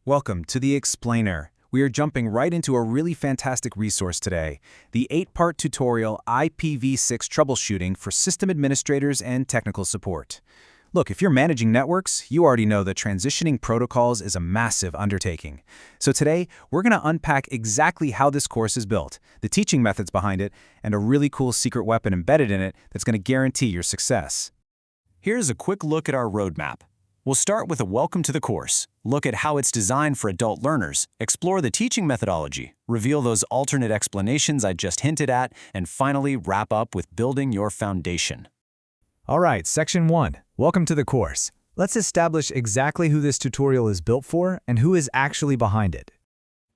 Welcome to the Explainer. We are jumping right into a really fantastic resource today, the 8-part tutorial IPv6 Troubleshooting for System Administrators and Technical Support. Look, if you're managing networks, you already know that transitioning protocols is a massive undertaking. So today, we're going to unpack exactly how this course is built, the teaching methods behind it, and a really cool secret weapon embedded in it that's going to guarantee your success. Here's a quick look at our roadmap. We'll start with a welcome to the course, look at how it's designed for adult learners, explore the teaching methodology, reveal those alternate explanations I just hinted at, and finally wrap up with building your foundation. All right, Section 1. Welcome to the course. Let's establish exactly who this tutorial is built for and who is actually behind it.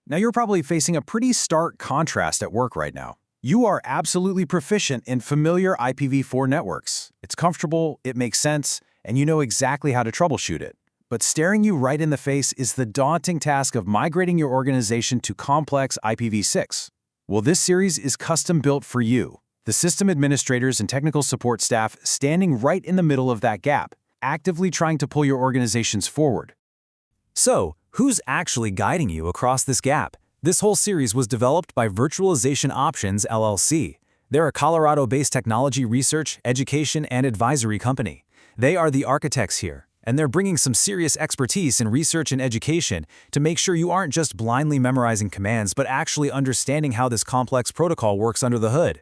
Now you're probably facing a pretty stark contrast at work right now. You are absolutely proficient in familiar IPv4 networks. It's comfortable, it makes sense, and you know exactly how to troubleshoot it. But staring you right in the face is the daunting task of migrating your organization to complex IPv6. Well, this series is custom built for you, the system administrators and technical support staff standing right in the middle of that gap, actively trying to pull your organizations forward. So, who's actually guiding you across this gap? This whole series was developed by Virtualization Options LLC. They're a Colorado-based technology research, education, and advisory company. They are the architects here, and they're bringing some serious expertise in research and education to make sure you aren't just blindly memorizing commands but actually understanding how this complex protocol works under the hood.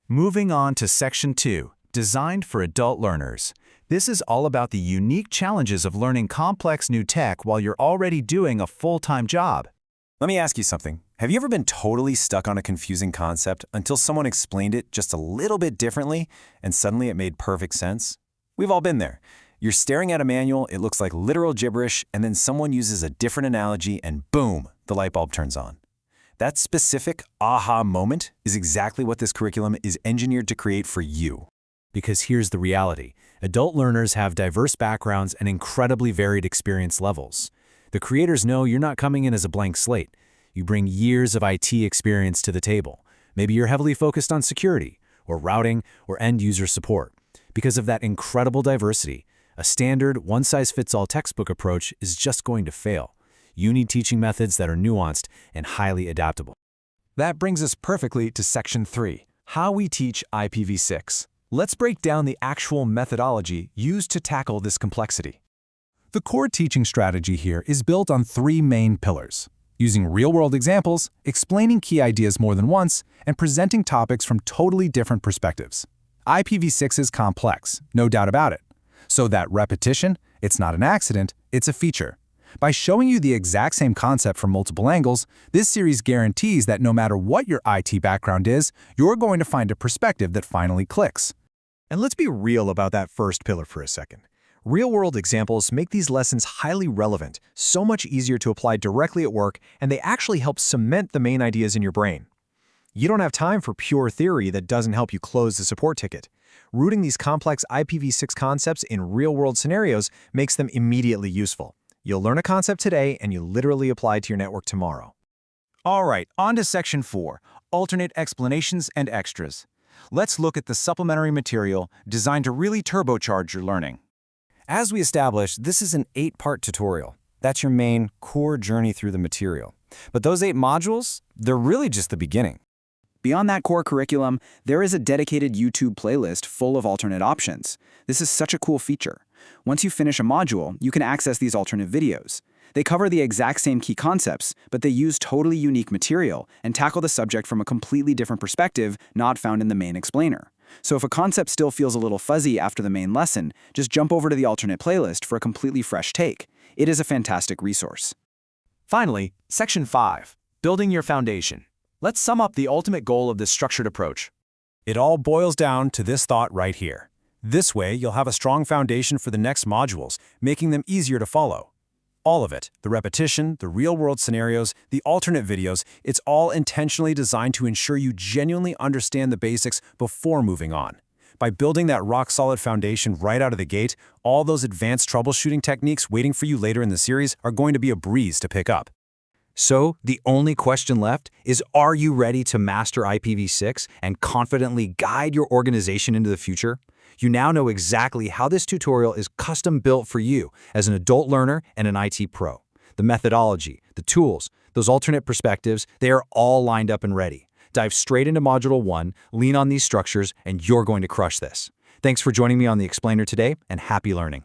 Moving on to Section 2, designed for adult learners. This is all about the unique challenges of learning complex new tech while you're already doing a full-time job. Let me ask you something. Have you ever been totally stuck on a confusing concept until someone explained it just a little bit differently and suddenly it made perfect sense? We've all been there. You're staring at a manual, it looks like literal gibberish, and then someone uses a different analogy and boom, the light bulb turns on. That specific aha moment is exactly what this curriculum is engineered to create for you. Because here's the reality. Adult learners have diverse backgrounds and incredibly varied experience levels. The creators know you're not coming in as a blank slate. You bring years of IT experience to the table. Maybe you're heavily focused on security, or routing, or end-user support. Because of that incredible diversity, a standard one-size-fits-all textbook approach is just going to fail. You need teaching methods that are nuanced and highly adaptable. That brings us perfectly to Section 3, how we teach IPv6. Let's break down the actual methodology used to tackle this complexity. The core teaching strategy here is built on 3 main pillars: using real-world examples, explaining key ideas more than once, and presenting topics from totally different perspectives. IPv6 is complex, no doubt about it. So that repetition, it's not an accident, it's a feature. By showing you the exact same concept from multiple angles, this series guarantees that no matter what your IT background is, you're going to find a perspective that finally clicks. And let's be real about that first pillar for a second. Real-world examples make these lessons highly relevant, so much easier to apply directly at work, and they actually help cement the main ideas in your brain. You don't have time for pure theory that doesn't help you close the support ticket. Rooting these complex IPv6 concepts in real-world scenarios makes them immediately useful. You'll learn a concept today and you literally apply it to your network tomorrow. All right, on to Section 4, alternate explanations and extras. Let's look at the supplementary material designed to really turbocharge your learning. As we established, this is an 8-part tutorial. That's your main core journey through the material. But those 8 modules, they're really just the beginning. Beyond that core curriculum, there is a dedicated YouTube playlist full of alternate options. This is such a cool feature. Once you finish a module, you can access these alternate videos. They cover the exact same key concepts, but they use totally unique material and tackle the subject from a completely different perspective not found in the main explainer. So if a concept still feels a little fuzzy after the main lesson, just jump over to the alternate playlist for a completely fresh take. It is a fantastic resource. Finally, Section 5, building your foundation. Let's sum up the ultimate goal of this structured approach. It all boils down to this thought right here. This way, you'll have a strong foundation for the next modules, making them easier to follow. All of it, the repetition, the real-world scenarios, the alternate videos, it's all intentionally designed to ensure you genuinely understand the basics before moving on. By building that rock-solid foundation right out of the gate, all those advanced troubleshooting techniques waiting for you later in the series are going to be a breeze to pick up. So, the only question left is, are you ready to master IPv6 and confidently guide your organization into the future? You now know exactly how this tutorial is custom built for you as an adult learner and an IT pro. the methodology, the tools, those alternate perspectives, they are all lined up and ready. Dive straight into Module 1, lean on these structures, and you're going to crush this. Thanks for joining me on The Explainer today, and happy learning.